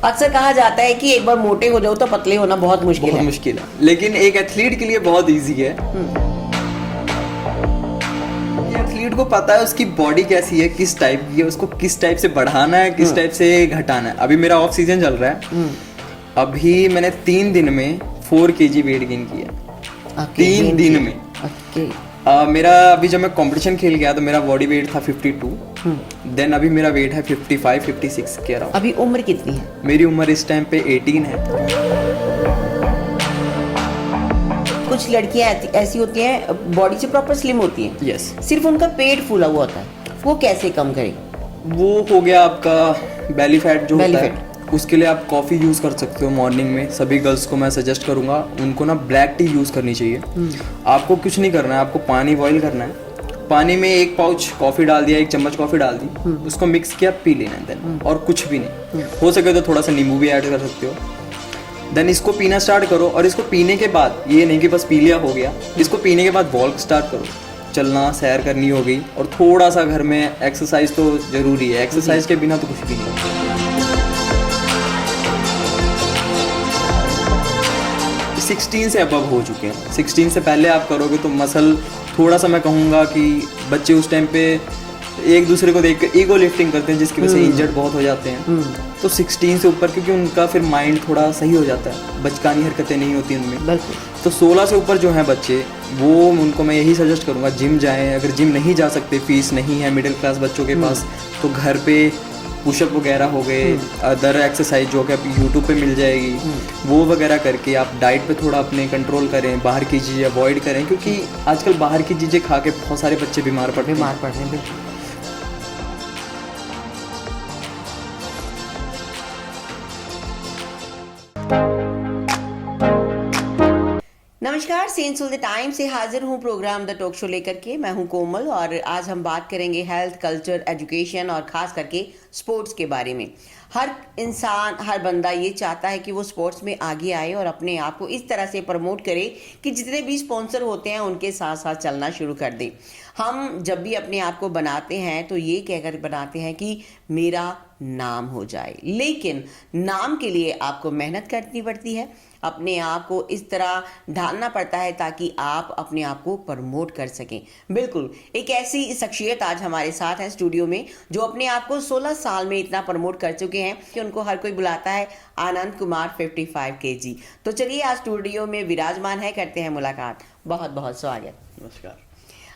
अक्सर कहा जाता है कि एक बार मोटे हो जाओ तो पतले होना बहुत मुश्किल बहुत है। मुश्किल है, लेकिन एक एथलीट के लिए बहुत इजी है। एथलीट को पता है उसकी बॉडी कैसी है, किस टाइप की है, उसको किस टाइप से बढ़ाना है, किस टाइप से घटाना है। अभी मेरा ऑफ सीजन चल रहा है, अभी मैंने 3 दिन में 4 kg वेट गेन किया। 3 दिन में। मेरा अभी जब मैं कंपटीशन खेल गया तो मेरा बॉडी वेट था 52, देन अभी मेरा वेट है 55 56 के अराउंड। अभी उम्र कितनी है? मेरी उम्र इस टाइम पे 18 है। कुछ लड़कियां ऐसी होती हैं बॉडी से प्रॉपर स्लिम होती हैं, यस, सिर्फ उनका पेट फूला हुआ होता है, वो कैसे कम करें? वो हो गया आपका बेली फैट जो Belly होता है। उसके लिए आप कॉफ़ी यूज़ कर सकते हो मॉर्निंग में। सभी गर्ल्स को मैं सजेस्ट करूँगा, उनको ना ब्लैक टी यूज़ करनी चाहिए। आपको कुछ नहीं करना है, आपको पानी बॉईल करना है। पानी में 1 पाउच कॉफ़ी डाल दिया, 1 चम्मच कॉफ़ी डाल दी, उसको मिक्स किया, पी लेना है देन, और कुछ भी नहीं। हो सके तो थोड़ा सा नींबू भी ऐड कर सकते हो। देन इसको पीना स्टार्ट करो, और इसको पीने के बाद ये नहीं कि बस पी लिया हो गया, इसको पीने के बाद वॉक स्टार्ट करो। चलना, सैर करनी हो गई, और थोड़ा सा घर में एक्सरसाइज तो ज़रूरी है। एक्सरसाइज के बिना तो कुछ भी नहीं। 16 से अबव हो चुके हैं। 16 से पहले आप करोगे तो मसल, थोड़ा सा मैं कहूँगा कि बच्चे उस टाइम पे एक दूसरे को देख कर ईगो लिफ्टिंग करते हैं, जिसकी वजह से इंजर्ड बहुत हो जाते हैं। तो 16 से ऊपर, क्योंकि उनका फिर माइंड थोड़ा सही हो जाता है, बचकानी हरकतें नहीं होती उनमें। तो 16 से ऊपर जो हैं बच्चे, वो उनको मैं यही सजेस्ट करूँगा जिम जाएँ। अगर जिम नहीं जा सकते, फीस नहीं है मिडिल क्लास बच्चों के पास, तो घर पे पुशअप वगैरह हो गए, अदर एक्सरसाइज जो कि आप यूट्यूब पे मिल जाएगी, वो वगैरह करके आप डाइट पे थोड़ा अपने कंट्रोल करें। बाहर की चीज़ें अवॉइड करें, क्योंकि आजकल बाहर की चीज़ें खा के बहुत सारे बच्चे बीमार पड़ रहे हैं। नमस्कार, सेंस ऑफ द टाइम से हाजिर हूँ प्रोग्राम द टॉक शो लेकर के। मैं हूँ कोमल, और आज हम बात करेंगे हेल्थ, कल्चर, एजुकेशन और ख़ास करके स्पोर्ट्स के बारे में। हर इंसान, हर बंदा ये चाहता है कि वो स्पोर्ट्स में आगे आए और अपने आप को इस तरह से प्रमोट करे कि जितने भी स्पॉन्सर होते हैं उनके साथ साथ चलना शुरू कर दें। हम जब भी अपने आप को बनाते हैं तो ये कहकर बनाते हैं कि मेरा नाम हो जाए, लेकिन नाम के लिए आपको मेहनत करनी पड़ती है, अपने आप को इस तरह ढालना पड़ता है ताकि आप अपने आप को प्रमोट कर सकें। बिल्कुल, एक ऐसी शख्सियत आज हमारे साथ है स्टूडियो में जो अपने आप को 16 साल में इतना प्रमोट कर चुके हैं कि उनको हर कोई बुलाता है आनंद कुमार 55 kg। तो चलिए आज स्टूडियो में विराजमान है, करते हैं मुलाकात। बहुत बहुत स्वागत। नमस्कार।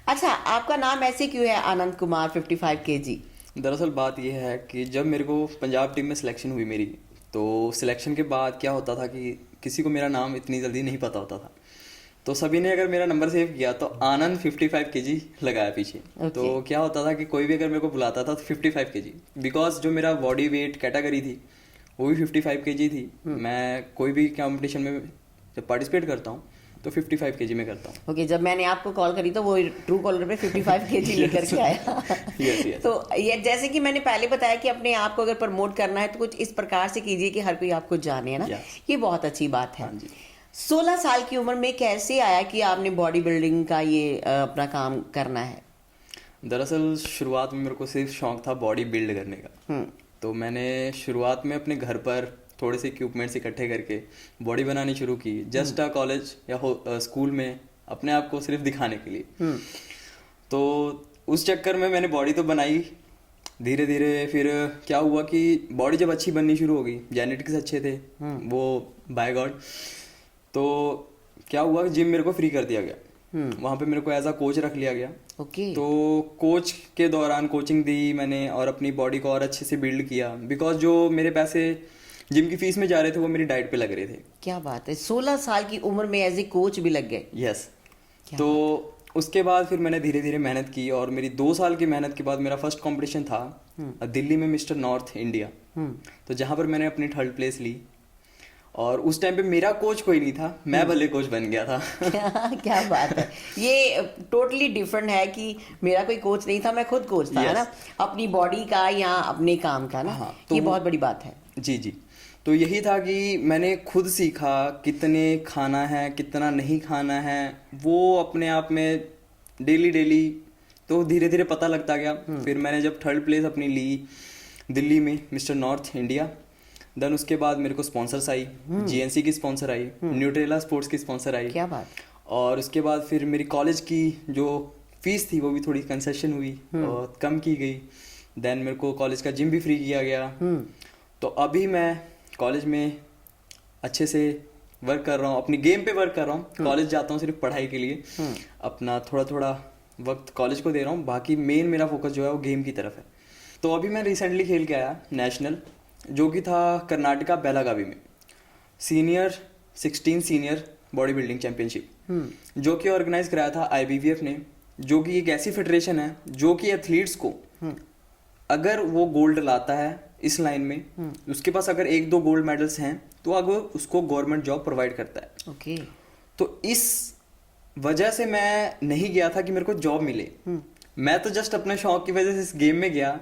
अच्छा, आपका नाम ऐसे क्यों है आनंद कुमार 55 kg? दरअसल बात यह है कि जब मेरे को पंजाब टीम में सिलेक्शन हुई मेरी, तो सिलेक्शन के बाद क्या होता था कि किसी को मेरा नाम इतनी जल्दी नहीं पता होता था, तो सभी ने अगर मेरा नंबर सेव किया तो आनंद 55 kg लगाया पीछे। तो क्या होता था कि कोई भी अगर मेरे को बुलाता था तो 55 kg, बिकॉज जो मेरा बॉडी वेट कैटेगरी थी वो भी 55 kg थी। मैं कोई भी कंपटीशन में जब पार्टिसिपेट करता हूँ तो 55 kg में करता हूँ। ओके, जब मैंने आपको कॉल करी तो वो ट्रू कॉलर पे 55 kg लेकर के आया। yes. तो ये जैसे कि मैंने पहले बताया कि अपने आप को अगर प्रमोट करना है तो कुछ इस प्रकार से कीजिए कि हर कोई आपको जाने, है ना? ये बहुत अच्छी बात है। 16 साल की उम्र में कैसे आया कि आपने बॉडी बिल्डिंग का ये अपना काम करना है? दरअसल शुरुआत में मेरे को सिर्फ शौक था बॉडी बिल्ड करने का। तो मैंने शुरुआत में अपने घर पर थोड़े से इक्विपमेंट्स इकट्ठे करके बॉडी बनानी शुरू की, जस्ट कॉलेज या स्कूल में अपने आप को सिर्फ दिखाने के लिए। तो उस चक्कर में मैंने बॉडी तो बनाई, धीरे धीरे फिर क्या हुआ कि बॉडी जब अच्छी बननी शुरू हो गई, जेनेटिक्स अच्छे थे वो, बाय गॉड। तो क्या हुआ कि जिम मेरे को फ्री कर दिया गया, वहाँ पे मेरे को एज अ कोच रख लिया गया। तो कोच के दौरान कोचिंग दी मैंने और अपनी बॉडी को और अच्छे से बिल्ड किया, बिकॉज जो मेरे पैसे जिम की फीस में जा रहे थे वो मेरी डाइट पे लग रहे थे। क्या बात है, 16 साल की उम्र में एज ए कोच भी लग गए? यस। तो उसके बाद फिर मैंने धीरे धीरे मेहनत की, और मेरी 2 साल की मेहनत के बाद मेरा फर्स्ट कंपटीशन था दिल्ली में, मिस्टर नॉर्थ इंडिया। तो जहाँ पर मैंने अपनी 3rd प्लेस ली, और उस टाइम पे मेरा कोच कोई नहीं था, मैं भले कोच बन गया था। क्या बात है, ये टोटली डिफरेंट है कि मेरा कोई कोच नहीं था, मैं खुद कोच था, है ना? अपनी बॉडी का या अपने काम का ना। हाँ, तो ये बहुत बड़ी बात है। जी। तो यही था कि मैंने खुद सीखा कितने खाना है, कितना नहीं खाना है, वो अपने आप में डेली तो धीरे धीरे पता लगता गया। फिर मैंने जब 3rd प्लेस अपनी ली दिल्ली में, मिस्टर नॉर्थ इंडिया, देन उसके बाद मेरे को स्पॉन्सर्स आई, जीएनसी की स्पॉन्सर आई, न्यूट्रेला स्पोर्ट्स की स्पॉन्सर आई। क्या बात। और उसके बाद फिर मेरी कॉलेज की जो फीस थी वो भी थोड़ी कंसेशन हुई और कम की गई। देन मेरे को कॉलेज का जिम भी फ्री किया गया। तो अभी मैं कॉलेज में अच्छे से वर्क कर रहा हूँ, अपनी गेम पे वर्क कर रहा हूँ। कॉलेज जाता हूँ सिर्फ पढ़ाई के लिए, अपना थोड़ा थोड़ा वक्त कॉलेज को दे रहा हूँ, बाकी मेन मेरा फोकस जो है वो गेम की तरफ है। तो अभी मैं रिसेंटली खेल के आया नेशनल, जो कि था कर्नाटका बेलागावी में, सीनियर बॉडी बिल्डिंग चैंपियनशिप, जो कि ऑर्गेनाइज कराया था आईबीवीएफ ने, जो कि एक ऐसी फेडरेशन है जो कि एथलीट्स को अगर वो गोल्ड लाता है इस लाइन में, उसके पास अगर 1-2 गोल्ड मेडल्स हैं तो अगर उसको गवर्नमेंट जॉब प्रोवाइड करता है। ओके। तो इस वजह से मैं नहीं गया था कि मेरे को जॉब मिले, मैं तो जस्ट अपने शौक की वजह से इस गेम में गया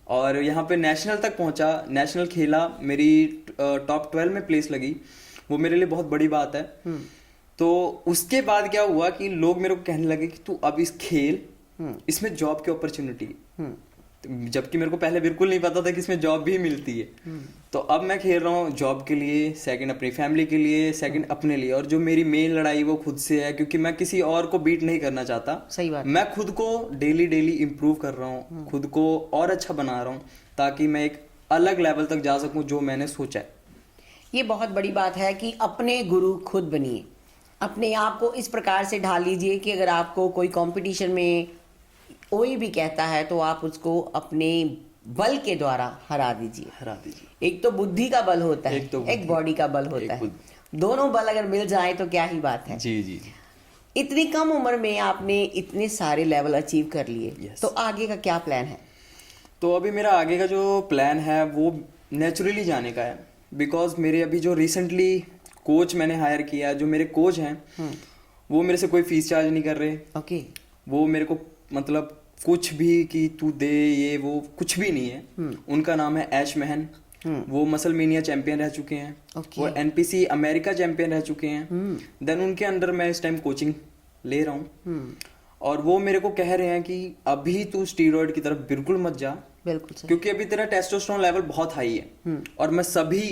और यहाँ पे नेशनल तक पहुंचा, नेशनल खेला, मेरी टॉप 12 में प्लेस लगी, वो मेरे लिए बहुत बड़ी बात है। तो उसके बाद क्या हुआ कि लोग मेरे को कहने लगे कि तू अब इस खेल, इसमें जॉब की अपॉर्चुनिटी, जबकि मेरे को पहले बिल्कुल नहीं पता था कि इसमें जॉब भी मिलती है। तो अब मैं खेल रहा हूँ जॉब के लिए, सेकंड अपनी फैमिली के लिए, सेकंड अपने लिए, और जो मेरी मेन लड़ाई वो खुद से है, क्योंकि मैं किसी और को बीट नहीं करना चाहता। सही बात। मैं खुद को डेली इम्प्रूव कर रहा हूँ, खुद को और अच्छा बना रहा हूँ, ताकि मैं एक अलग लेवल तक जा सकूँ जो मैंने सोचा है। ये बहुत बड़ी बात है कि अपने गुरु खुद बनिए, अपने आप को इस प्रकार से ढाल लीजिए कि अगर आपको कोई कंपटीशन में कोई भी कहता है तो आप उसको अपने बल के द्वारा हरा दीजिए। एक तो बुद्धि का बल होता है, एक बॉडी का बल होता है, दोनों बल अगर मिल जाए तो क्या ही बात है। जी। इतनी कम उम्र में आपने इतने सारे लेवल अचीव कर लिए। Yes. तो आगे का क्या प्लान है? तो अभी मेरा आगे का जो प्लान है वो नेचुरली जाने का है, बिकॉज मेरे अभी जो रिसेंटली कोच मैंने हायर किया है, जो मेरे कोच हैं वो मेरे से कोई फीस चार्ज नहीं कर रहे। ओके। वो मेरे को मतलब कुछ भी कि तू दे, ये वो कुछ भी नहीं है। उनका नाम है ऐश महन, वो मसलमेनिया चैंपियन रह चुके हैं। Okay. और एनपीसी अमेरिका चैंपियन रह चुके हैं। देन उनके अंडर मैं इस टाइम कोचिंग ले रहा हूँ, और वो मेरे को कह रहे हैं कि अभी तू स्टीरॉयड की तरफ बिल्कुल मत जा, बिल्कुल सही। क्योंकि अभी तेरा टेस्टोस्टेरोन लेवल बहुत हाई है। और मैं सभी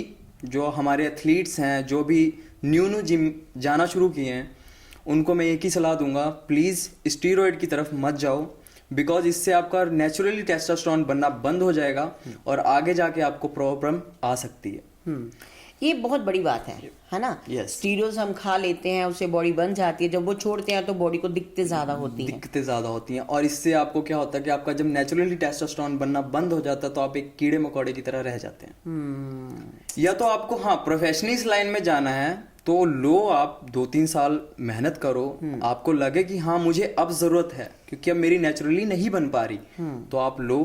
जो हमारे एथलीट्स हैं, जो भी न्यू जिम जाना शुरू किए हैं, उनको मैं एक ही सलाह दूंगा, प्लीज स्टीरॉयड की तरफ मत जाओ, बिकॉज इससे आपका नेचुरली टेस्टोस्टेरोन बनना बंद हो जाएगा और आगे जाके आपको प्रॉब्लम आ सकती है। ये बहुत बड़ी बात है ना। Yes. स्टीरॉयड्स हम खा लेते हैं, उससे बॉडी बन जाती है, जब वो छोड़ते हैं तो बॉडी को दिक्कतें ज्यादा होती हैं। और इससे आपको क्या होता है कि आपका जब नेचुरली टेस्टोस्टेरोन बनना बंद हो जाता है तो आप एक कीड़े मकोड़े की तरह रह जाते हैं। या तो आपको प्रोफेशनल इस लाइन में जाना है तो लो, आप 2-3 साल मेहनत करो, आपको लगे कि मुझे अब जरूरत है क्योंकि अब मेरी नेचुरली नहीं बन पा रही, तो आप लो,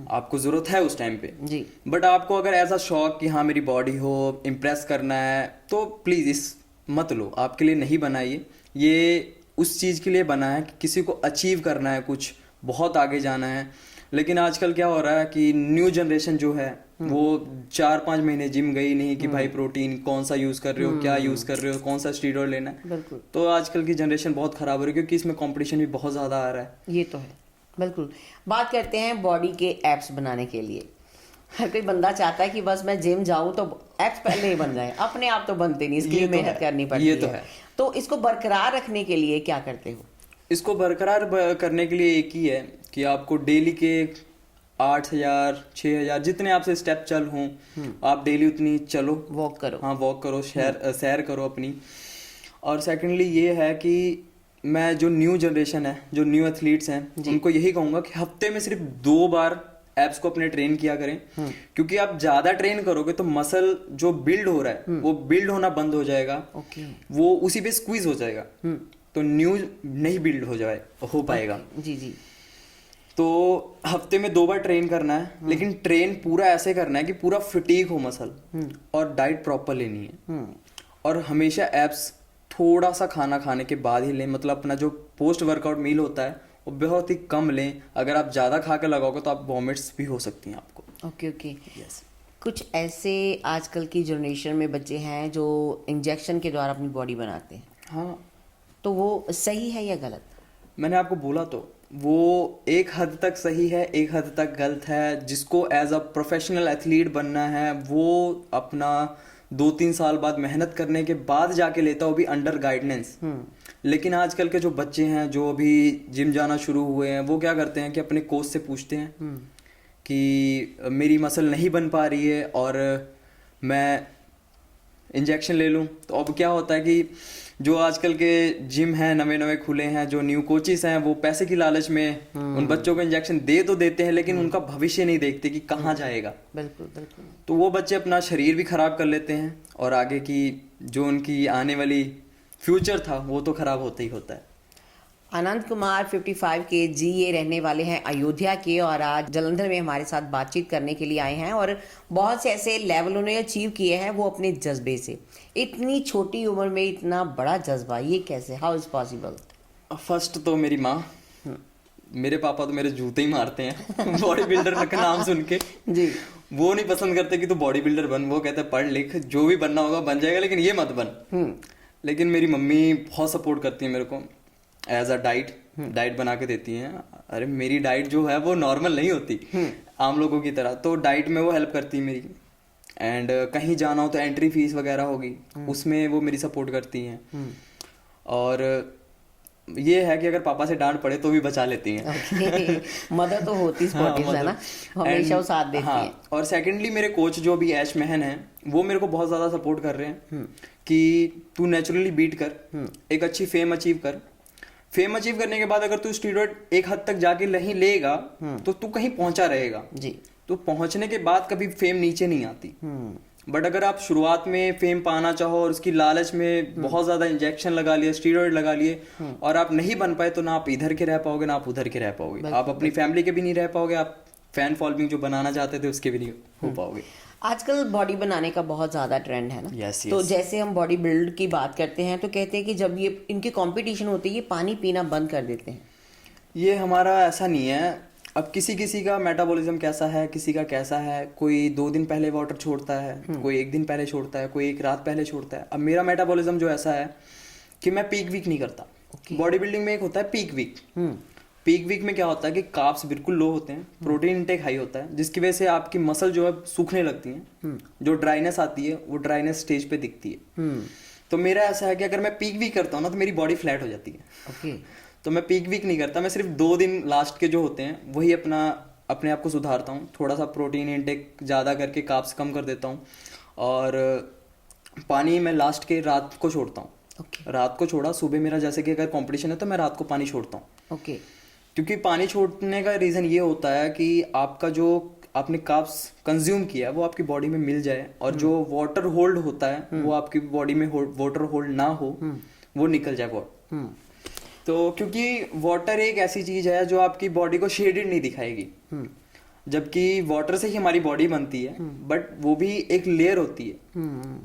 आपको जरूरत है उस टाइम पे जी। बट आपको अगर ऐसा शौक कि मेरी बॉडी हो, इम्प्रेस करना है, तो प्लीज इस मत लो, आपके लिए नहीं बना ये उस चीज के लिए बना है कि किसी को अचीव करना है, कुछ बहुत आगे जाना है। लेकिन आजकल क्या हो रहा है कि न्यू जनरेशन जो है वो 4-5 महीने जिम गई नहीं कि भाई प्रोटीन कौन सा यूज कर रहे हो, क्या यूज कर रहे हो, कौन सा स्टीरॉयड लेना है। बिल्कुल। तो आजकल की जनरेशन बहुत खराब हो रही है क्योंकि इसमें कंपटीशन भी बहुत ज्यादा आ रहा है। ये तो है, बिल्कुल। बात करते हैं बॉडी के एप्स बनाने के लिए। हर कोई बंदा चाहता है कि बस मैं जिम जाऊं तो एप्स पहले ही बन जाए, अपने आप तो बनते नहीं, इसके लिए मेहनत करनी पड़ती है। ये तो है। तो इसको बरकरार रखने के लिए क्या करते हो? इसको बरकरार करने के लिए एक ही है कि आपको डेली के 8,000 6,000 जितने आपसे स्टेप चल हों, आप डेली उतनी चलो, वॉक करो। वॉक करो, सैर करो अपनी। और सेकंडली ये है कि मैं जो न्यू जनरेशन है, जो न्यू एथलीट्स हैं, उनको यही कहूंगा कि हफ्ते में सिर्फ 2 बार एप्स को अपने ट्रेन किया करें, क्योंकि आप ज्यादा ट्रेन करोगे तो मसल जो बिल्ड हो रहा है वो बिल्ड होना बंद हो जाएगा। वो उसी पे स्क्वीज हो जाएगा, तो न्यू नहीं बिल्ड हो पाएगा। जी। तो हफ्ते में 2 बार ट्रेन करना है, लेकिन ट्रेन पूरा ऐसे करना है कि पूरा फिटीक हो मसल, और डाइट प्रॉपर लेनी है, और हमेशा एप्स थोड़ा सा खाना खाने के बाद ही लें। मतलब अपना जो पोस्ट वर्कआउट मील होता है वो बहुत ही कम लें। अगर आप ज्यादा खा के लगाओगे तो आप वॉमिट्स भी हो सकती हैं आपको। ओके। यस। कुछ ऐसे आजकल की जनरेशन में बच्चे हैं जो इंजेक्शन के द्वारा अपनी बॉडी बनाते हैं, तो वो सही है या गलत? मैंने आपको बोला तो वो एक हद तक सही है, एक हद तक गलत है। जिसको एज अ प्रोफेशनल एथलीट बनना है वो अपना 2-3 साल बाद मेहनत करने के बाद जाके लेता, वो भी अंडर गाइडेंस। लेकिन आजकल के जो बच्चे हैं जो अभी जिम जाना शुरू हुए हैं, वो क्या करते हैं कि अपने कोच से पूछते हैं कि मेरी मसल नहीं बन पा रही है और मैं इंजेक्शन ले लूं। तो अब क्या होता है कि जो आजकल के जिम हैं नवे नवे खुले हैं, जो न्यू कोचेस हैं, वो पैसे की लालच में उन बच्चों को इंजेक्शन दे तो देते हैं, लेकिन उनका भविष्य नहीं देखते कि कहाँ जाएगा। बिल्कुल बिल्कुल। तो वो बच्चे अपना शरीर भी खराब कर लेते हैं और आगे की जो उनकी आने वाली फ्यूचर था वो तो खराब होता ही होता है। अनंत कुमार 55 के जी, ये रहने वाले हैं अयोध्या के और आज जलंधर में हमारे साथ बातचीत करने के लिए आए हैं और बहुत से ऐसे लेवल उन्होंने अचीव किए हैं वो अपने जज्बे से। इतनी छोटी उम्र में इतना बड़ा जज्बा, ये कैसे, हाउ इज पॉसिबल? फर्स्ट तो मेरी माँ, मेरे पापा तो मेरे जूते ही मारते हैं बॉडी बिल्डर का नाम सुन के जी। वो नहीं पसंद करते कि तू बॉडी बिल्डर बन, वो कहते पढ़ लिख, जो भी बनना होगा बन जाएगा, लेकिन ये मत बन। लेकिन मेरी मम्मी बहुत सपोर्ट करती है मेरे को एज अ डाइट बना के देती हैं। अरे मेरी डाइट जो है वो नॉर्मल नहीं होती आम लोगों की तरह, तो डाइट में वो हेल्प करती है मेरी। एंड कहीं जाना हो तो एंट्री फीस वगैरह होगी उसमें वो मेरी सपोर्ट करती हैं। और ये है कि अगर पापा से डांट पड़े तो भी बचा लेती हैं। मदर तो होती स्पोर्टिव है ना, हमेशा वो साथ देती है। और सेकंडली मेरे कोच जो भी ऐश महन है वो मेरे को बहुत ज्यादा सपोर्ट कर रहे हैं कि तू नेचुरली बीट कर, एक अच्छी फेम अचीव कर। फेम अचीव करने के बाद अगर तू स्टीरॉयड एक हद तक जाके नहीं लेगा तो तू कहीं पहुंचा रहेगा जी। तो पहुंचने के बाद कभी फेम नीचे नहीं आती। बट अगर आप शुरुआत में फेम पाना चाहो और उसकी लालच में बहुत ज्यादा इंजेक्शन लगा लिए, स्टीरॉयड लगा लिए और आप नहीं बन पाए, तो ना आप इधर के रह पाओगे ना आप उधर के रह पाओगे, आप अपनी फैमिली के भी नहीं रह पाओगे, आप फैन फॉलोइंग जो बनाना चाहते थे उसके भी नहीं हो पाओगे। आजकल बॉडी बनाने का बहुत ज़्यादा ट्रेंड है ना। yes, तो जैसे हम बॉडी बिल्ड की बात करते हैं तो कहते हैं कि जब ये इनकी कंपटीशन होती है ये पानी पीना बंद कर देते हैं। ये हमारा ऐसा नहीं है। अब किसी किसी का मेटाबॉलिज्म कैसा है, किसी का कैसा है, कोई 2 दिन पहले वाटर छोड़ता है, कोई 1 दिन पहले छोड़ता है, कोई 1 रात पहले छोड़ता है। अब मेरा मेटाबॉलिज्म जो ऐसा है कि मैं पीक वीक नहीं करता। बॉडी बिल्डिंग में एक होता है पीक वीक। पीक वीक में क्या होता है कि कार्ब्स बिल्कुल लो होते हैं, प्रोटीन इंटेक हाई होता है, जिसकी वजह से आपकी मसल जो है सूखने लगती है, जो ड्राइनेस आती है वो ड्राइनेस स्टेज पे दिखती है। तो मेरा ऐसा है कि अगर मैं पीक वीक करता हूँ ना तो मेरी बॉडी फ्लैट हो जाती है। तो मैं पीक वीक नहीं करता, मैं सिर्फ 2 दिन लास्ट के जो होते हैं वही अपने आप को सुधारता हूँ। थोड़ा सा प्रोटीन इंटेक ज़्यादा करके कार्ब्स कम कर देता हूँ और पानी मैं लास्ट के रात को छोड़ता हूँ। रात को छोड़ा, सुबह मेरा जैसे कि अगर कॉम्पिटिशन है तो मैं रात को पानी छोड़ता हूँ। क्योंकि पानी छोड़ने का रीज़न ये होता है कि आपका जो आपने कार्ब्स कंज्यूम किया है वो आपकी बॉडी में मिल जाए और जो वाटर होल्ड होता है वो आपकी बॉडी में वाटर होल्ड ना हो, वो निकल जाए वो। तो क्योंकि वाटर एक ऐसी चीज है जो आपकी बॉडी को शेडेड नहीं दिखाएगी, जबकि वाटर से ही हमारी बॉडी बनती है, बट वो भी एक लेयर होती है,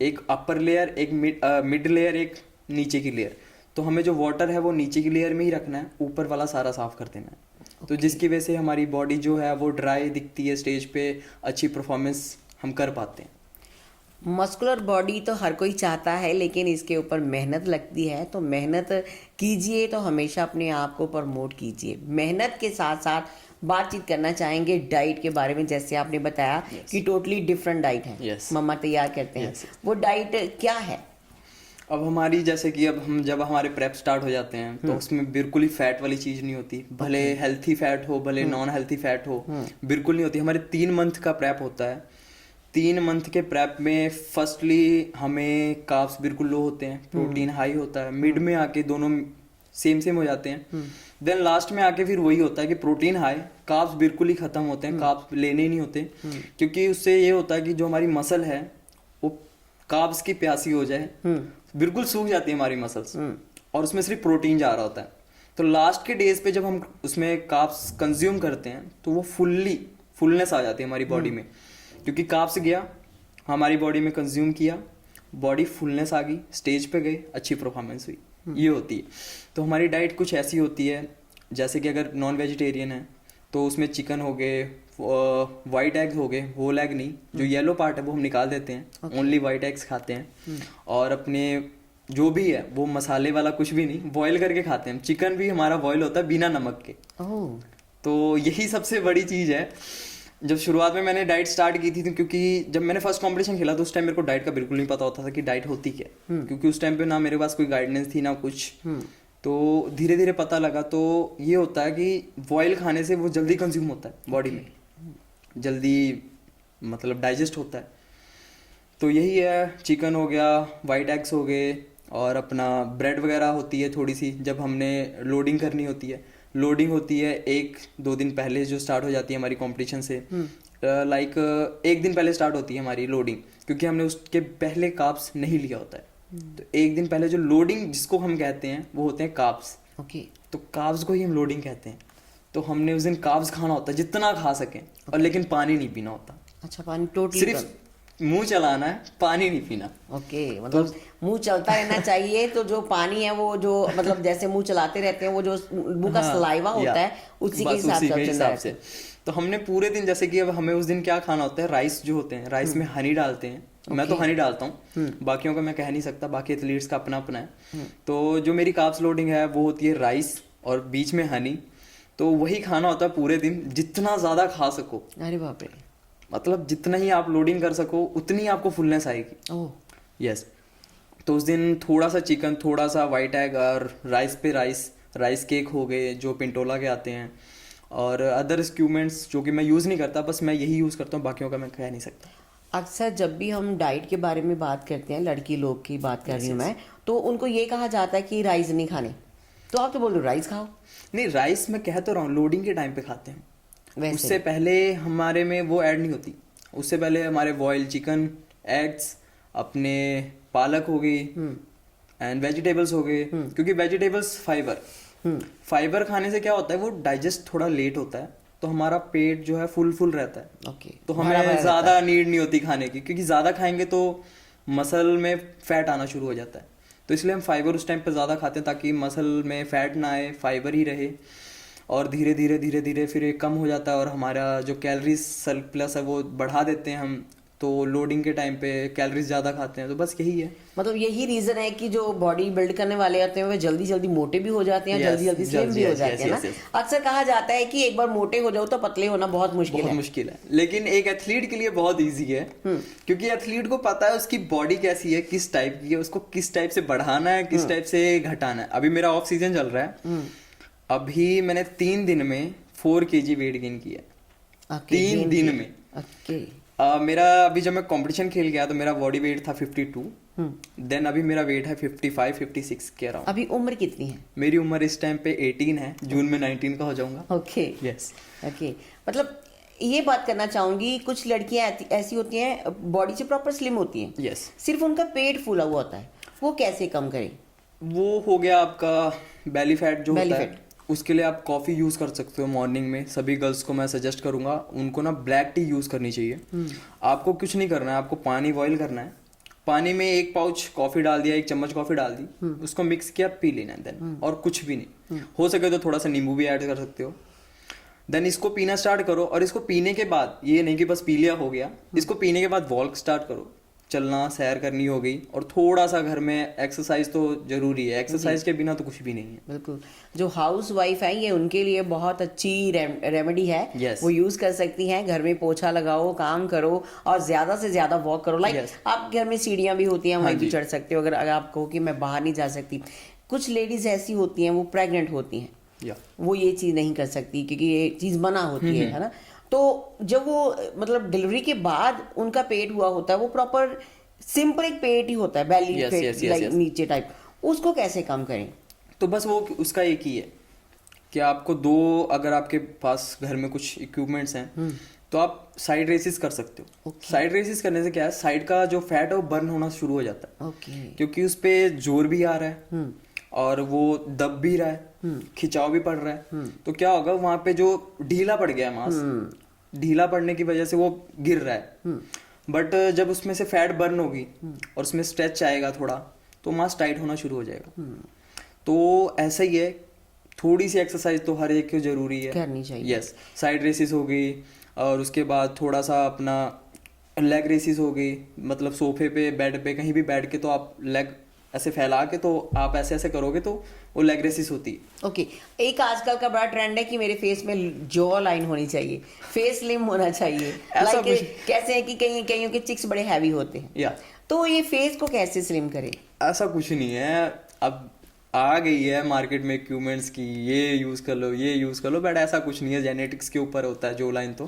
एक अपर लेयर, एक मिड लेयर, एक नीचे की लेयर। तो हमें जो वाटर है वो नीचे की लेयर में ही रखना है, ऊपर वाला सारा साफ कर देना है। तो जिसकी वजह से हमारी बॉडी जो है वो ड्राई दिखती है, स्टेज पे अच्छी परफॉर्मेंस हम कर पाते हैं। मस्कुलर बॉडी तो हर कोई चाहता है, लेकिन इसके ऊपर मेहनत लगती है। तो मेहनत कीजिए, तो हमेशा अपने आप को प्रमोट कीजिए। मेहनत के साथ साथ बातचीत करना चाहेंगे डाइट के बारे में। जैसे आपने बताया कि टोटली डिफरेंट डाइट है, मम्मा तैयार करते हैं, वो डाइट क्या है? अब हमारी जैसे कि अब हम जब हमारे प्रेप स्टार्ट हो जाते हैं तो उसमें बिल्कुल ही फैट वाली चीज नहीं होती, भले हेल्थी फैट हो भले नॉन हेल्थी फैट हो, बिल्कुल नहीं होती। हमारे 3 मंथ का प्रेप होता है। 3 मंथ के प्रेप में फर्स्टली हमें कार्ब्स बिल्कुल लो होते हैं, प्रोटीन हाई होता है, मिड में आके दोनों सेम हो जाते हैं, देन लास्ट में आके फिर वही होता है कि प्रोटीन हाई, कार्ब्स बिल्कुल ही खत्म होते हैं, कार्ब्स लेने ही नहीं होते। क्योंकि उससे ये होता है कि जो हमारी मसल है वो कार्ब्स की प्यासी हो जाए, बिल्कुल सूख जाती है हमारी मसल्स और उसमें सिर्फ प्रोटीन जा रहा होता है। तो लास्ट के डेज पे जब हम उसमें कार्ब्स कंज्यूम करते हैं तो वो फुलनेस आ जाती है हमारी बॉडी में, क्योंकि कार्ब्स गया हमारी बॉडी में, कंज्यूम किया, बॉडी फुलनेस आ गई, स्टेज पे गए, अच्छी परफॉर्मेंस हुई, ये होती है। तो हमारी डाइट कुछ ऐसी होती है, जैसे कि अगर नॉन वेजिटेरियन है तो उसमें चिकन हो गए, वाइट एग्स हो गए, होल एग नहीं, जो येलो पार्ट है वो हम निकाल देते हैं, ओनली वाइट एग्स खाते हैं। और अपने जो भी है वो मसाले वाला कुछ भी नहीं, बॉईल करके खाते हैं हम। चिकन भी हमारा बॉईल होता है बिना नमक के। ओह, तो यही सबसे बड़ी चीज़ है। जब शुरुआत में मैंने डाइट स्टार्ट की थी, तो क्योंकि जब मैंने फर्स्ट कंपटीशन खेला तो उस टाइम मेरे को डाइट का बिल्कुल नहीं पता होता था कि डाइट होती क्या है, क्योंकि उस टाइम पे ना मेरे पास कोई गाइडेंस थी ना कुछ। तो धीरे धीरे पता लगा। तो ये होता है कि बॉयल खाने से वो जल्दी कंज्यूम होता है बॉडी में, जल्दी मतलब डाइजेस्ट होता है। तो यही है, चिकन हो गया, वाइट एग्स हो गए, और अपना ब्रेड वगैरह होती है थोड़ी सी जब हमने लोडिंग करनी होती है। लोडिंग होती है 1-2 दिन पहले जो स्टार्ट हो जाती है हमारी कंपटीशन से। लाइक 1 दिन पहले स्टार्ट होती है हमारी लोडिंग, क्योंकि हमने उसके पहले कार्ब्स नहीं लिया होता है। तो 1 दिन पहले जो लोडिंग जिसको हम कहते हैं वो होते हैं कार्ब्स। ओके। तो कार्ब्स को ही हम लोडिंग कहते हैं। तो हमने उस दिन कार्ब्स खाना होता है जितना खा सकें, और लेकिन पानी नहीं पीना होता। अच्छा, पानी टोटली सिर्फ मुंह चलाना है, पानी नहीं पीना। ओके, मतलब मुंह चलता रहना चाहिए। तो जो पानी है वो जो मतलब जैसे मुंह चलाते रहते हैं, वो जो मुंह का सलाइवा होता है उसी के हिसाब से। तो हमने पूरे दिन, जैसे कि अब हमें उस दिन क्या खाना होता है, राइस जो होते हैं, राइस में हनी डालते हैं। मैं तो हनी डालता हूँ, बाकियों का मैं कह नहीं सकता, बाकी एथलीट्स का अपना अपना है। तो जो मेरी कार्ब्स लोडिंग है वो होती है राइस और बीच में हनी। तो वही खाना होता है पूरे दिन, जितना ज्यादा खा सको। अरे बाप रे। मतलब जितना ही आप लोडिंग कर सको उतनी आपको फुलनेस आएगी। ओह, यस। तो उस दिन थोड़ा सा चिकन, थोड़ा सा वाइट एग, और राइस पे राइस केक हो गए जो पिंटोला के आते हैं, और अदर स्क्यूमेंट्स जो कि मैं यूज़ नहीं करता, बस मैं यही यूज़ करता हूँ, बाकियों का मैं कह नहीं सकता। अक्सर जब भी हम डाइट के बारे में बात करते हैं, लड़की लोग की बात कर रही हूँ मैं, तो उनको ये कहा जाता है कि राइस नहीं खाने। तो आप तो बोल रहे हो राइस खाओ। नहीं, राइस मैं कह तो रहा हूँ, लोडिंग के टाइम पे खाते हैं। वैसे उससे पहले हमारे में वो ऐड नहीं होती। उससे पहले हमारे बॉयल चिकन, एग्स, अपने पालक हो गई, एंड वेजिटेबल्स हो गए। क्योंकि वेजिटेबल्स फाइबर खाने से क्या होता है, वो डाइजेस्ट थोड़ा लेट होता है, तो हमारा पेट जो है फुल रहता है। ओके, तो हमें ज्यादा नीड नहीं होती खाने की, क्योंकि ज्यादा खाएंगे तो मसल में फैट आना शुरू हो जाता है। तो इसलिए हम फाइबर उस टाइम पे ज्यादा खाते हैं, ताकि मसल में फैट ना आए, फाइबर ही रहे। और धीरे धीरे फिर ये कम हो जाता है, और हमारा जो कैलोरीज सरप्लस है वो बढ़ा देते हैं हम। तो लोडिंग के टाइम पे कैलोरीज ज़्यादा खाते हैं। तो बस यही है, मतलब यही रीजन है कि जो बॉडी बिल्ड करने वाले होते हैं वे जल्दी जल्दी मोटे भी हो जाते हैं, जल्दी स्लिम भी हो जाते हैं ना। अक्सर कहा जाता है कि एक बार मोटे हो जाओ तो पतले होना बहुत मुश्किल है। लेकिन एक एथलीट के लिए बहुत ईजी है, क्योंकि एथलीट को पता है उसकी बॉडी कैसी है, किस टाइप की है, उसको किस टाइप से बढ़ाना है, किस टाइप से घटाना है। अभी मेरा ऑफ सीजन चल रहा है, अभी मैंने 3 दिन में 4 kg वेट गेन किया। 3 दिन में। मेरा अभी जब मैं कंपटीशन खेल गया तो मेरा बॉडी वेट था 52, देन अभी मेरा वेट है 55-56 के अराउंड। अभी उम्र कितनी है? मेरी उम्र इस टाइम पे 18 है, जून में 19 का हो जाऊंगा। Okay, yes. ओके, मतलब ये बात करना चाहूंगी, कुछ लड़कियां ऐसी होती हैं बॉडी से प्रॉपर स्लिम होती हैं, यस, सिर्फ उनका पेट फूला हुआ होता है, वो कैसे कम करें? वो हो गया आपका बेली फैट जो होता है। उसके लिए आप कॉफ़ी यूज़ कर सकते हो मॉर्निंग में। सभी गर्ल्स को मैं सजेस्ट करूंगा, उनको ना ब्लैक टी यूज़ करनी चाहिए। आपको कुछ नहीं करना है, आपको पानी बॉईल करना है, पानी में 1 पाउच कॉफ़ी डाल दिया, 1 चम्मच कॉफ़ी डाल दी, उसको मिक्स किया, पी लेना है देन, और कुछ भी नहीं। हो सके तो थोड़ा सा नींबू भी ऐड कर सकते हो। देन इसको पीना स्टार्ट करो, और इसको पीने के बाद ये नहीं कि बस पी लिया हो गया, इसको पीने के बाद वॉक स्टार्ट करो, चलना, सैर करनी हो गई, और थोड़ा सा घर में एक्सरसाइज तो जरूरी है। एक्सरसाइज के बिना तो कुछ भी नहीं है। बिल्कुल, जो हाउस वाइफ है ये उनके लिए बहुत अच्छी रेमेडी है। yes. वो यूज कर सकती हैं। घर में पोछा लगाओ, काम करो, और ज्यादा से ज्यादा वॉक करो। लाइक आप घर में सीढ़ियां भी होती हैं, वहीं भी चढ़ सकते हो। अगर आप कहो कि मैं बाहर नहीं जा सकती, कुछ लेडीज ऐसी होती हैं वो प्रेग्नेंट होती हैं, वो ये चीज नहीं कर सकती क्योंकि ये चीज मना होती है ना। तो जब वो मतलब डिलीवरी के बाद उनका पेट हुआ होता है, वो प्रॉपर सिंपल एक पेट ही होता है, बेली पेट, लाइक नीचे टाइप, उसको कैसे कम करें? तो बस वो उसका एक ही है कि आपको अगर आपके पास घर में कुछ इक्विपमेंट्स हैं तो आप साइड रेसिस कर सकते हो। साइड रेसिस करने से क्या है, साइड का जो फैट है वो बर्न होना शुरू हो जाता है। क्योंकि उस पे जोर भी आ रहा है और वो दब भी रहा है, खिंचाव भी पड़ रहा है। तो क्या होगा, वहां पे जो ढीला पड़ गया मांस, ढीला पड़ने की वजह से वो गिर रहा है। बट जब उसमें से फैट बर्न होगी और उसमें स्ट्रेच आएगा थोड़ा, तो मांस टाइट होना शुरू हो जाएगा। तो ऐसा ही है, थोड़ी सी एक्सरसाइज तो हर एक को जरूरी है, करनी चाहिए। यस, साइड रेसिस हो गई, और उसके बाद थोड़ा सा अपना लेग रेसिस हो गई, मतलब सोफे पे, बेड पे, कहीं भी बैठ के तो आप लेग ऐसे फैला के, तो आप ऐसे ऐसे करोगे तो वो लेग रेसिस होती है। ओके एक आजकल का बड़ा ट्रेंड है कि मेरे फेस में जॉ लाइन होनी चाहिए, फेस स्लिम होना चाहिए। ऐसा Like, कैसे है कि कईयों के चिक्स बड़े हैवी होते हैं, या तो ये फेस को कैसे स्लिम करे? ऐसा कुछ नहीं है, अब आ गई है मार्केट में इक्विपमेंट्स की, ये यूज कर लो, ये यूज कर लो, बट ऐसा कुछ नहीं है, जेनेटिक्स के ऊपर होता है जो लाइन तो।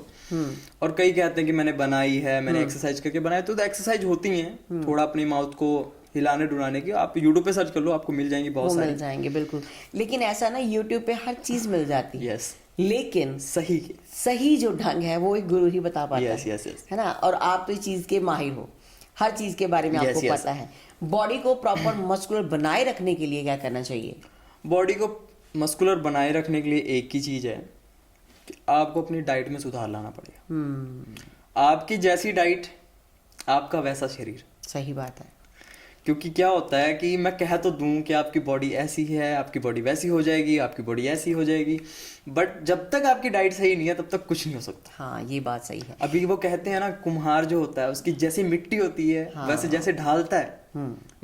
और कई कहते हैं कि मैंने बनाई है, मैंने एक्सरसाइज करके बनाया, तो एक्सरसाइज होती है थोड़ा अपनी माउथ को हिलाने डुलाने की। आप यूट्यूब पे सर्च कर लो, आपको मिल जाएंगी बहुत सारी। मिल जाएंगे बिल्कुल, लेकिन ऐसा ना यूट्यूब पे हर चीज मिल जाती है। यस, लेकिन सही जो ढंग है वो एक गुरु ही बता पाता यस है। यस यस है ना? और आप तो इस चीज के माहिर हो, हर चीज के बारे में आपको Yes. पता है। बॉडी को प्रॉपर मस्कुलर बनाए रखने के लिए क्या करना चाहिए? बॉडी को मस्कुलर बनाए रखने के लिए एक ही चीज है कि आपको अपनी डाइट में सुधार लाना पड़ेगा। आपकी जैसी डाइट, आपका वैसा शरीर। सही बात है। क्योंकि क्या होता है कि मैं कह तो दूं कि आपकी बॉडी ऐसी है, आपकी बॉडी वैसी हो जाएगी, आपकी बॉडी ऐसी हो जाएगी, बट जब तक आपकी डाइट सही नहीं है तब तक कुछ नहीं हो सकता। हाँ ये बात सही है। अभी वो कहते हैं ना, कुम्हार जो होता है उसकी जैसी मिट्टी होती है, हाँ। वैसे जैसे ढालता है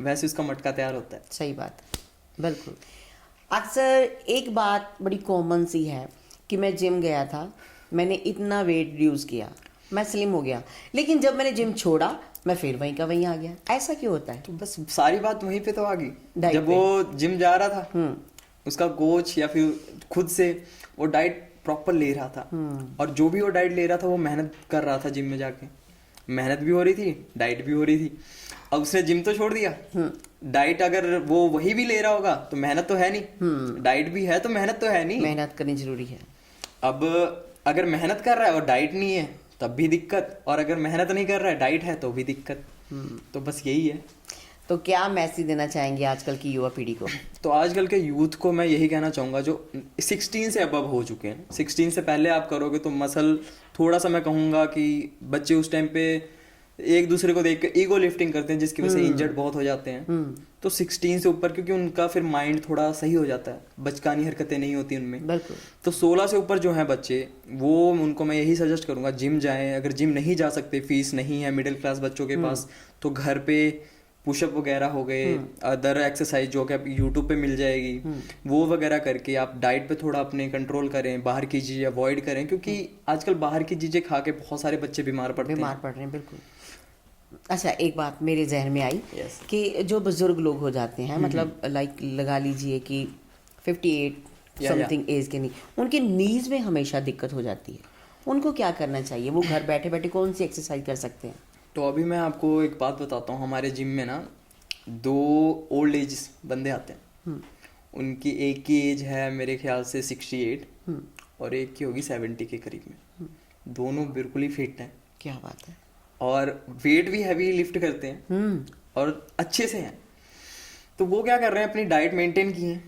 वैसे उसका मटका तैयार होता है। सही बात है, बिल्कुल। अक्सर एक बात बड़ी कॉमन सी है कि मैं जिम गया था, मैंने इतना वेट रिड्यूस किया, मैं स्लिम हो गया, लेकिन जब मैंने जिम छोड़ा मैं फिर वहीं का वहीं आ गया। ऐसा क्यों होता है? तो बस सारी बात वहीं पे तो आ गई। डाइट जब पे। वो जिम जा रहा था, उसका कोच या फिर खुद से वो डाइट प्रॉपर ले रहा था, और जो भी वो डाइट ले रहा था वो मेहनत कर रहा था जिम में जाके, मेहनत भी हो रही थी, डाइट भी हो रही थी। अब उसने जिम तो छोड़ दिया, डाइट अगर वो वही भी ले रहा होगा तो मेहनत तो है नहीं, डाइट भी है तो मेहनत तो है नहीं। मेहनत करनी जरूरी है। अब अगर मेहनत कर रहा है और डाइट नहीं है तब भी दिक्कत, और अगर मेहनत नहीं कर रहा है डाइट है तो भी दिक्कत। तो बस यही है। तो क्या मैसेज देना चाहेंगे आजकल की युवा पीढ़ी को? तो आजकल के यूथ को मैं यही कहना चाहूंगा जो 16 से अबव हो चुके हैं, 16 से पहले आप करोगे तो मसल थोड़ा सा, मैं कहूंगा कि बच्चे उस टाइम पे एक दूसरे को देख कर ईगो लिफ्टिंग करते हैं, जिसकी वजह से इंजर्ड बहुत हो जाते हैं। तो 16 से ऊपर, क्योंकि उनका फिर माइंड थोड़ा सही हो जाता है, बचकानी हरकतें नहीं होती उनमें। बिल्कुल। तो 16 से ऊपर जो हैं बच्चे, वो उनको मैं यही सजेस्ट करूंगा जिम जाएं। अगर जिम नहीं जा सकते, फीस नहीं है मिडिल क्लास बच्चों के पास, तो घर पे पुशअप वगैरह हो गए, अदर एक्सरसाइज जो कि आप यूट्यूब पे मिल जाएगी, वो वगैरह करके आप डाइट पे थोड़ा अपने कंट्रोल करें, बाहर की चीजें अवॉइड करें, क्योंकि आजकल बाहर की चीजें खा के बहुत सारे बच्चे बीमार पड़ रहे हैं। बिल्कुल। अच्छा एक बात मेरे जहन में आई कि जो बुजुर्ग लोग हो जाते हैं, मतलब लाइक लगा लीजिए कि 58 समथिंग एज के, नहीं, उनके नीज में हमेशा दिक्कत हो जाती है, उनको क्या करना चाहिए? वो घर बैठे बैठे कौन सी एक्सरसाइज कर सकते हैं? तो अभी मैं आपको एक बात बताता हूँ। हमारे जिम में ना 2 ओल्ड एज बंदे आते हैं, उनकी एक की एज है मेरे ख्याल से 68 और एक की होगी 70 के करीब में। दोनों बिल्कुल ही फिट हैं। क्या बात है। और वेट भी हैवी लिफ्ट करते हैं और अच्छे से हैं। तो वो क्या कर रहे हैं, अपनी डाइट मेंटेन की है,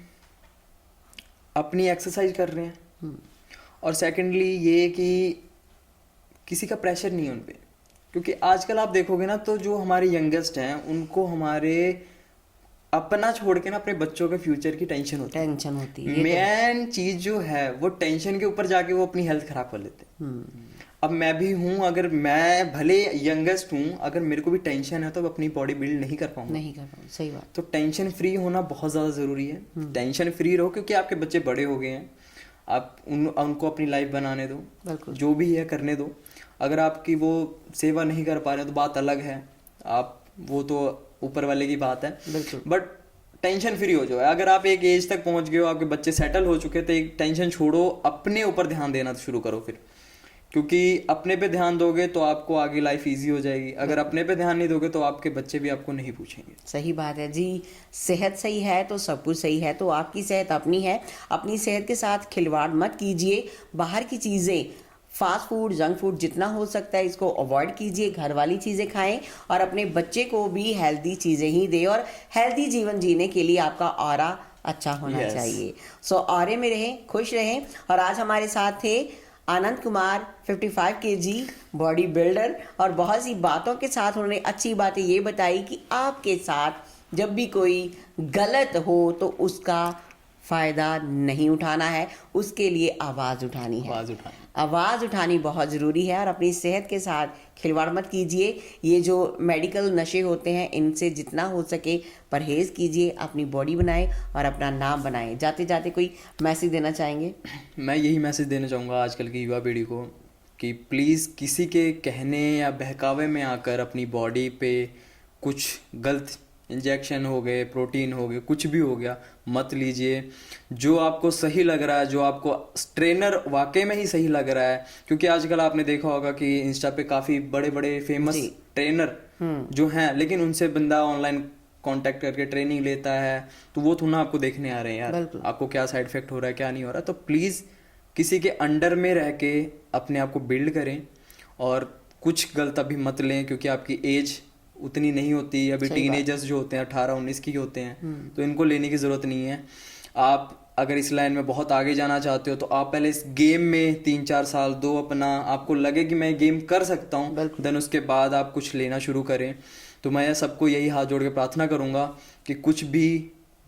अपनी एक्सरसाइज कर रहे हैं, और सेकेंडली ये कि किसी का प्रेशर नहीं है उन पे। क्योंकि आजकल आप देखोगे ना, तो जो हमारे यंगेस्ट हैं उनको हमारे अपना छोड़ के ना अपने बच्चों के फ्यूचर की टेंशन होती है। मेन चीज जो है वो टेंशन के ऊपर जाके वो अपनी हेल्थ खराब कर लेते हैं। अब मैं भी हूँ, अगर मैं भले यंगेस्ट हूँ, अगर मेरे को भी टेंशन है तो अपनी बॉडी बिल्ड नहीं कर पाऊंगा। सही बात। तो टेंशन फ्री होना बहुत ज़्यादा ज़रूरी है। टेंशन फ्री रहो, क्योंकि आपके बच्चे बड़े हो गए हैं, आप उनको अपनी लाइफ बनाने दो, जो भी है करने दो। अगर आपकी वो सेवा नहीं कर पा रहे तो बात अलग है, आप वो तो ऊपर वाले की बात है, बट टेंशन फ्री हो जाओ। अगर आप एक एज तक पहुंच गए हो, आपके बच्चे सेटल हो चुके, तो एक टेंशन छोड़ो, अपने ऊपर ध्यान देना शुरू करो फिर। क्योंकि अपने पे ध्यान दोगे तो आपको आगे लाइफ इजी हो जाएगी, अगर अपने पे ध्यान नहीं दोगे तो आपके बच्चे भी आपको नहीं पूछेंगे। सही बात है जी। सेहत सही है तो सब कुछ सही है। तो आपकी सेहत अपनी है, अपनी सेहत के साथ खिलवाड़ मत कीजिए। बाहर की चीज़ें, फास्ट फूड, जंक फूड जितना हो सकता है इसको अवॉइड कीजिए, घर वाली चीज़ें खाएं, और अपने बच्चे को भी हेल्दी चीज़ें ही दें। और हेल्दी जीवन जीने के लिए आपका ऑरा अच्छा होना चाहिए। सो ऑरे में रहें, खुश रहें। और आज हमारे साथ थे Anand Kumar, 55 kg body builder, और बहुत सी बातों के साथ उन्होंने अच्छी बातें ये बताई कि आपके साथ जब भी कोई गलत हो तो उसका फ़ायदा नहीं उठाना है, उसके लिए आवाज़ उठानी है। आवाज़ उठानी बहुत ज़रूरी है और अपनी सेहत के साथ खिलवाड़ मत कीजिए। ये जो मेडिकल नशे होते हैं इनसे जितना हो सके परहेज़ कीजिए, अपनी बॉडी बनाएं और अपना नाम बनाएं। जाते जाते कोई मैसेज देना चाहेंगे? मैं यही मैसेज देना चाहूँगा आजकल की युवा पीढ़ी को कि प्लीज़ किसी के कहने या बहकावे में आकर अपनी बॉडी पे कुछ गलत इंजेक्शन हो गए, प्रोटीन हो गए, कुछ भी हो गया, मत लीजिए। जो आपको सही लग रहा है, जो आपको ट्रेनर वाकई में ही सही लग रहा है, क्योंकि आजकल आपने देखा होगा कि इंस्टा पे काफ़ी बड़े बड़े फेमस ट्रेनर जो हैं, लेकिन उनसे बंदा ऑनलाइन कांटेक्ट करके ट्रेनिंग लेता है, तो वो थोड़ा आपको देखने आ रहे हैं यार आपको क्या साइड इफेक्ट हो रहा है, क्या नहीं हो रहा। तो प्लीज़ किसी के अंडर में रह के अपने आप को बिल्ड करें और कुछ गलत अभी मत लें, क्योंकि आपकी एज उतनी नहीं होती। अभी टीनेजर्स जो होते हैं 18-19 की होते हैं, तो इनको लेने की ज़रूरत नहीं है। आप अगर इस लाइन में बहुत आगे जाना चाहते हो तो आप पहले इस गेम में 3-4 साल दो, अपना आपको लगे कि मैं गेम कर सकता हूँ, देन उसके बाद आप कुछ लेना शुरू करें। तो मैं सबको यही हाथ जोड़ के प्रार्थना करूँगा कि कुछ भी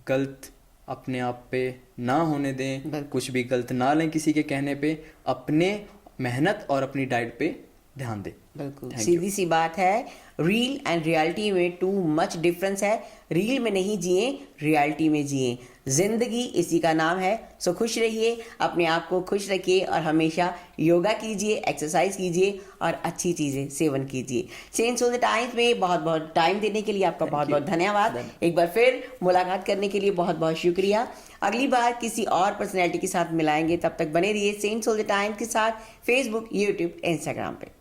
गलत अपने आप पे ना होने दें, कुछ भी गलत ना लें किसी के कहने पे, अपने मेहनत और अपनी डाइट पे ध्यान दें। बिल्कुल सीधी सी बात है, रील एंड रियलिटी में टू मच डिफरेंस है। रील में नहीं जिए, रियलिटी में जिए। जिंदगी इसी का नाम है। सो खुश रहिए, अपने आप को खुश रखिए और हमेशा योगा कीजिए, एक्सरसाइज कीजिए और अच्छी चीज़ें सेवन कीजिए। चेंज सोल द टाइम्स में बहुत बहुत टाइम देने के लिए आपका बहुत बहुत धन्यवाद। एक बार फिर मुलाकात करने के लिए बहुत बहुत शुक्रिया। अगली बार किसी और पर्सनैलिटी के साथ मिलाएंगे, तब तक बने रहिए चेंज सोल द टाइम्स के साथ फेसबुक, यूट्यूब, इंस्टाग्राम पे।